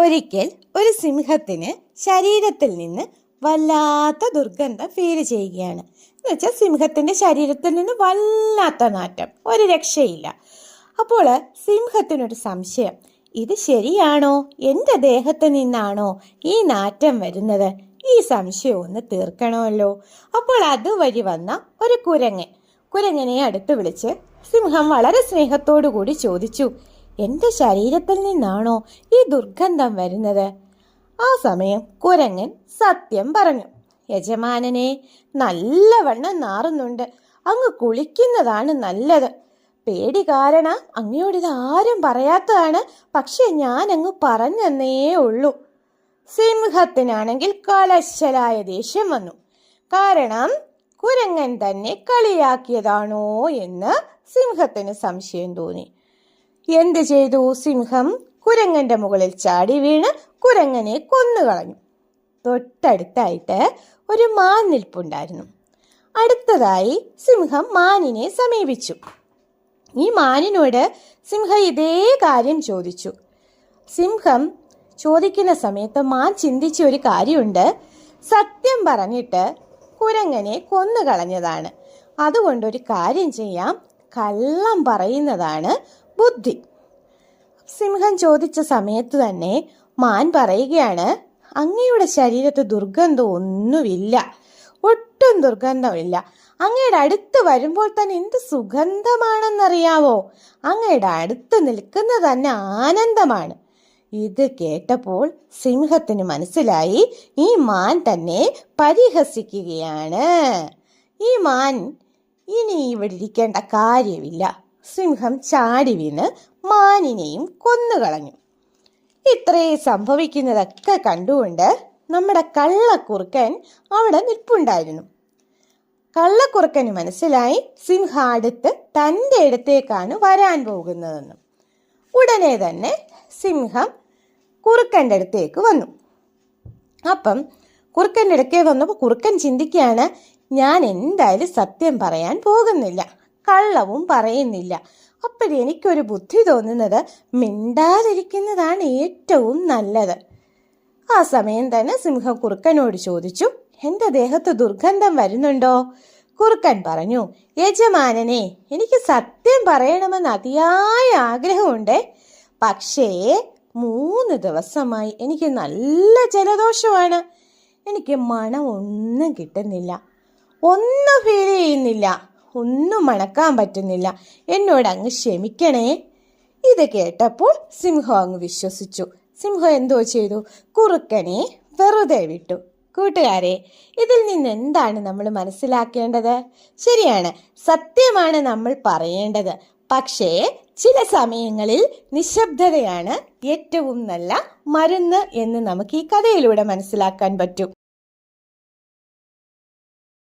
ഒരിക്കൽ ഒരു സിംഹത്തിന് ശരീരത്തിൽ നിന്ന് വല്ലാത്ത ദുർഗന്ധം ഫീൽ ചെയ്യുകയാണ്. എന്ന് വെച്ചാൽ സിംഹത്തിന്റെ ശരീരത്തിൽ നിന്ന് വല്ലാത്ത നാറ്റം, ഒരു രക്ഷയില്ല. അപ്പോൾ സിംഹത്തിനൊരു സംശയം, ഇത് ശരിയാണോ? എൻ്റെ ദേഹത്ത് നിന്നാണോ ഈ നാറ്റം വരുന്നത്? ഈ സംശയം ഒന്ന് തീർക്കണമല്ലോ. അപ്പോൾ അതുവഴി വന്ന ഒരു കുരങ്ങനെ അടുത്ത് വിളിച്ച് സിംഹം വളരെ സ്നേഹത്തോടു കൂടി ചോദിച്ചു, എൻ്റെ ശരീരത്തിൽ നിന്നാണോ ഈ ദുർഗന്ധം വരുന്നത്? ആ സമയം കുരങ്ങൻ സത്യം പറഞ്ഞു, യജമാനനെ, നല്ലവണ്ണം നാറുന്നുണ്ട്. അങ്ങ് കുളിക്കുന്നതാണ് നല്ലത്. പേടി കാരണം അങ്ങയോടിത് ആരും പറയാത്തതാണ്. പക്ഷെ ഞാൻ അങ്ങ് പറഞ്ഞെന്നേ ഉള്ളൂ. സിംഹത്തിനാണെങ്കിൽ കലശലായ ദേഷ്യം വന്നു. കാരണം കുരങ്ങൻ തന്നെ കളിയാക്കിയതാണോ എന്ന് സിംഹത്തിന് സംശയം തോന്നി. എന്ത് ചെയ്തു? സിംഹം കുരങ്ങന്റെ മുകളിൽ ചാടി വീണ് കുരങ്ങനെ കൊന്നുകളഞ്ഞു. തൊട്ടടുത്തായിട്ട് ഒരു മാൻ നിൽപ്പുണ്ടായിരുന്നു. അടുത്തതായി സിംഹം മാനിനെ സമീപിച്ചു. ഈ മാനിനോട് സിംഹം ഇതേ കാര്യം ചോദിച്ചു. സിംഹം ചോദിക്കുന്ന സമയത്ത് മാൻ ചിന്തിച്ച ഒരു കാര്യമുണ്ട്. സത്യം പറഞ്ഞിട്ട് കുരങ്ങനെ കൊന്നുകളഞ്ഞതാണ്. അതുകൊണ്ടൊരു കാര്യം ചെയ്യാം, കള്ളം പറയുന്നതാണ് ബുദ്ധി. സിംഹം ചോദിച്ച സമയത്ത് തന്നെ മാൻ പറയുകയാണ്, അങ്ങയുടെ ശരീരത്ത് ദുർഗന്ധം ഒന്നുമില്ല, ഒട്ടും ദുർഗന്ധമില്ല. അങ്ങയുടെ അടുത്ത് വരുമ്പോൾ തന്നെ എന്ത് സുഗന്ധമാണെന്നറിയാവോ? അങ്ങയുടെ അടുത്ത് നിൽക്കുന്നത് തന്നെ ആനന്ദമാണ്. ഇത് കേട്ടപ്പോൾ സിംഹത്തിന് മനസ്സിലായി, ഈ മാൻ തന്നെ പരിഹസിക്കുകയാണ്. ഈ മാൻ ഇനി ഇവിടെ ഇരിക്കേണ്ട കാര്യമില്ല. സിംഹം ചാടി വീണ് മാനിനെയും കൊന്നുകളഞ്ഞു. ഇത്രയും സംഭവിക്കുന്നതൊക്കെ കണ്ടുകൊണ്ട് നമ്മുടെ കള്ളക്കുറുക്കൻ അവിടെ നിൽപ്പുണ്ടായിരുന്നു. കള്ളക്കുറുക്കന് മനസ്സിലായി സിംഹം അടുത്ത് തൻ്റെ അടുത്തേക്കാണ് വരാൻ പോകുന്നതെന്ന്. ഉടനെ തന്നെ സിംഹം കുറുക്കൻ്റെ അടുത്തേക്ക് വന്നു. അപ്പം കുറുക്കൻ്റെ അടുക്കേ വന്നപ്പോൾ കുറുക്കൻ ചിന്തിക്കുകയാണ്, ഞാൻ എന്തായാലും സത്യം പറയാൻ പോകുന്നില്ല, കള്ളവും പറയുന്നില്ല. അപ്പോഴെനിക്കൊരു ബുദ്ധി തോന്നുന്നത്, മിണ്ടാതിരിക്കുന്നതാണ് ഏറ്റവും നല്ലത്. ആ സമയം തന്നെ സിംഹം കുറുക്കനോട് ചോദിച്ചു, എൻ്റെ ദേഹത്ത് ദുർഗന്ധം വരുന്നുണ്ടോ? കുറുക്കൻ പറഞ്ഞു, യജമാനനെ, എനിക്ക് സത്യം പറയണമെന്ന് അതിയായ ആഗ്രഹമുണ്ട്. പക്ഷേ 3 ദിവസമായി എനിക്ക് നല്ല ജലദോഷമാണ്. എനിക്ക് മണം ഒന്നും കിട്ടുന്നില്ല, ഒന്നും ഫീൽ ചെയ്യുന്നില്ല, ഒന്നും മണക്കാൻ പറ്റുന്നില്ല. എന്നോട് അങ്ങ് ക്ഷമിക്കണേ. ഇത് കേട്ടപ്പോൾ സിംഹം അങ്ങ് വിശ്വസിച്ചു. സിംഹം എന്തോ ചെയ്തു? കുറുക്കനെ വെറുതെ വിട്ടു. കൂട്ടുകാരെ, ഇതിൽ നിന്ന് എന്താണ് നമ്മൾ മനസ്സിലാക്കേണ്ടത്? ശരിയാണ്, സത്യമാണ് നമ്മൾ പറയേണ്ടത്. പക്ഷേ ചില സമയങ്ങളിൽ നിശബ്ദതയാണ് ഏറ്റവും നല്ല മരുന്ന് എന്ന് നമുക്ക് ഈ കഥയിലൂടെ മനസ്സിലാക്കാൻ പറ്റും.